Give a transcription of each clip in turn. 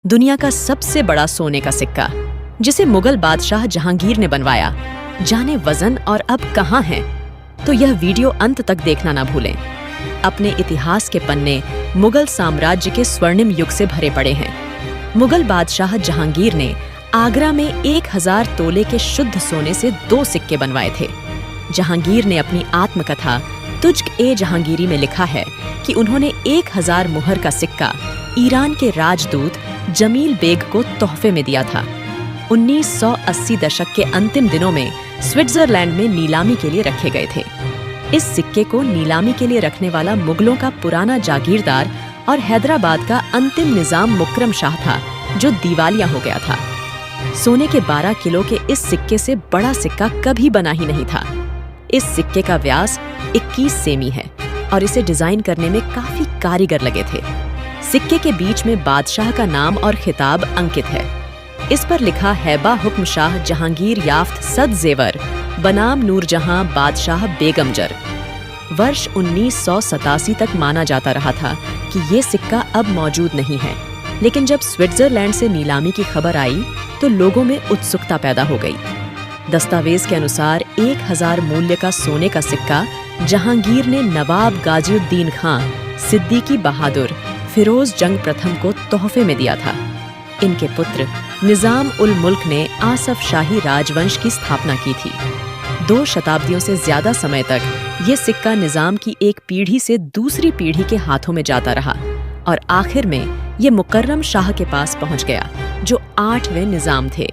दुनिया का सबसे बड़ा सोने का सिक्का, जिसे मुगल बादशाह जहांगीर ने बनवाया। जाने वजन और अब कहाँ है? तो यह वीडियो अंत तक देखना ना भूलें। अपने इतिहास के पन्ने मुगल साम्राज्य के स्वर्णिम युग से भरे पड़े हैं। मुगल बादशाह जहांगीर ने आगरा में 1000 तोले के शुद्ध सोने से 2 सिक्के बनवाए थे। जहांगीर ने अपनी आत्मकथा तुज्क-ए-जहांगीरी में लिखा है कि उन्होंने 1000 मुहर का सिक्का ईरान के राजदूत जमील बेग को तोहफे में दिया था। 1980 दशक के अंतिम दिनों में स्विट्जरलैंड में नीलामी के लिए रखे गए थे। इस सिक्के को नीलामी के लिए रखने वाला मुगलों का पुराना जागीरदार और हैदराबाद का अंतिम निजाम मुकरम शाह था, जो दीवालिया हो गया था। सोने के 12 किलो के इस सिक्के से बड़ा सिक्का कभी बना ही नहीं था। इस सिक्के का व्यास 21 सेमी है और इसे डिजाइन करने में काफी कारीगर लगे थे। सिक्के के बीच में बादशाह का नाम और खिताब अंकित है। इस पर लिखा हैबा हुक्म शाह जहांगीर याफ्त सद जेवर बनाम नूरजहां बादशाह बेगमजर। वर्ष 1987 तक माना जाता रहा था कि ये सिक्का अब मौजूद नहीं है, लेकिन जब स्विट्जरलैंड से नीलामी की खबर आई तो लोगों में उत्सुकता पैदा हो गई। दस्तावेज के अनुसार 1000 मूल्य का सोने का सिक्का जहांगीर ने नवाब गाजिउद्दीन खां, सिद्दीकी बहादुर, फिरोज जंग प्रथम को तोहफे में दिया था। इनके पुत्र निजाम उल मुल्क ने आसफ शाही राजवंश की स्थापना की थी। 2 शताब्दियों से ज्यादा समय तक ये सिक्का निजाम की एक पीढ़ी से दूसरी पीढ़ी के हाथों में जाता रहा और आखिर में ये मुकर्रम शाह के पास पहुंच गया, जो 8वें निजाम थे।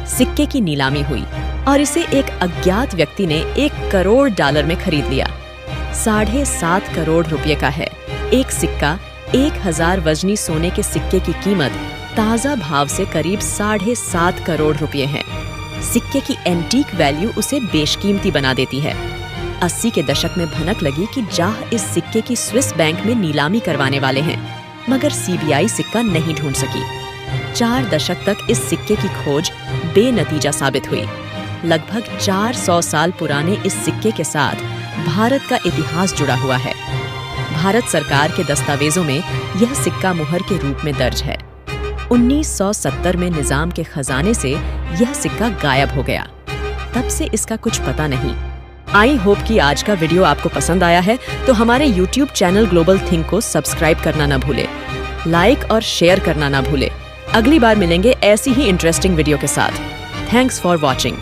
सिक्के की नीलामी हुई और इसे एक अज्ञात व्यक्ति ने $1 करोड़ में खरीद लिया। 7.5 करोड़ रुपए का है। एक सिक्का 1000 वजनी सोने के सिक्के की कीमत ताजा भाव से करीब 7.5 करोड़ रुपए है। सिक्के की एंटीक वैल्यू उसे बेशकीमती बना देती है। 80 के दशक में भनक लगी कि जाह इस सिक्के की स्विस बैंक में नीलामी करवाने वाले हैं, मगर सीबीआई सिक्का नहीं ढूंढ सकी। 4 दशक तक इस सिक्के की खोज बेनतीजा साबित हुई। लगभग 400 साल पुराने इस सिक्के के साथ भारत का इतिहास जुड़ा हुआ है। भारत सरकार के दस्तावेजों में यह सिक्का मुहर के रूप में दर्ज है। 1970 में निजाम के खजाने से यह सिक्का गायब हो गया। तब से इसका कुछ पता नहीं। आई होप कि आज का वीडियो आपको पसंद आया है, तो हमारे YouTube चैनल ग्लोबल थिंक को सब्सक्राइब करना ना भूले, लाइक और शेयर करना ना भूले। अगली बार मिलेंगे ऐसी ही इंटरेस्टिंग वीडियो के साथ। Thanks for watching.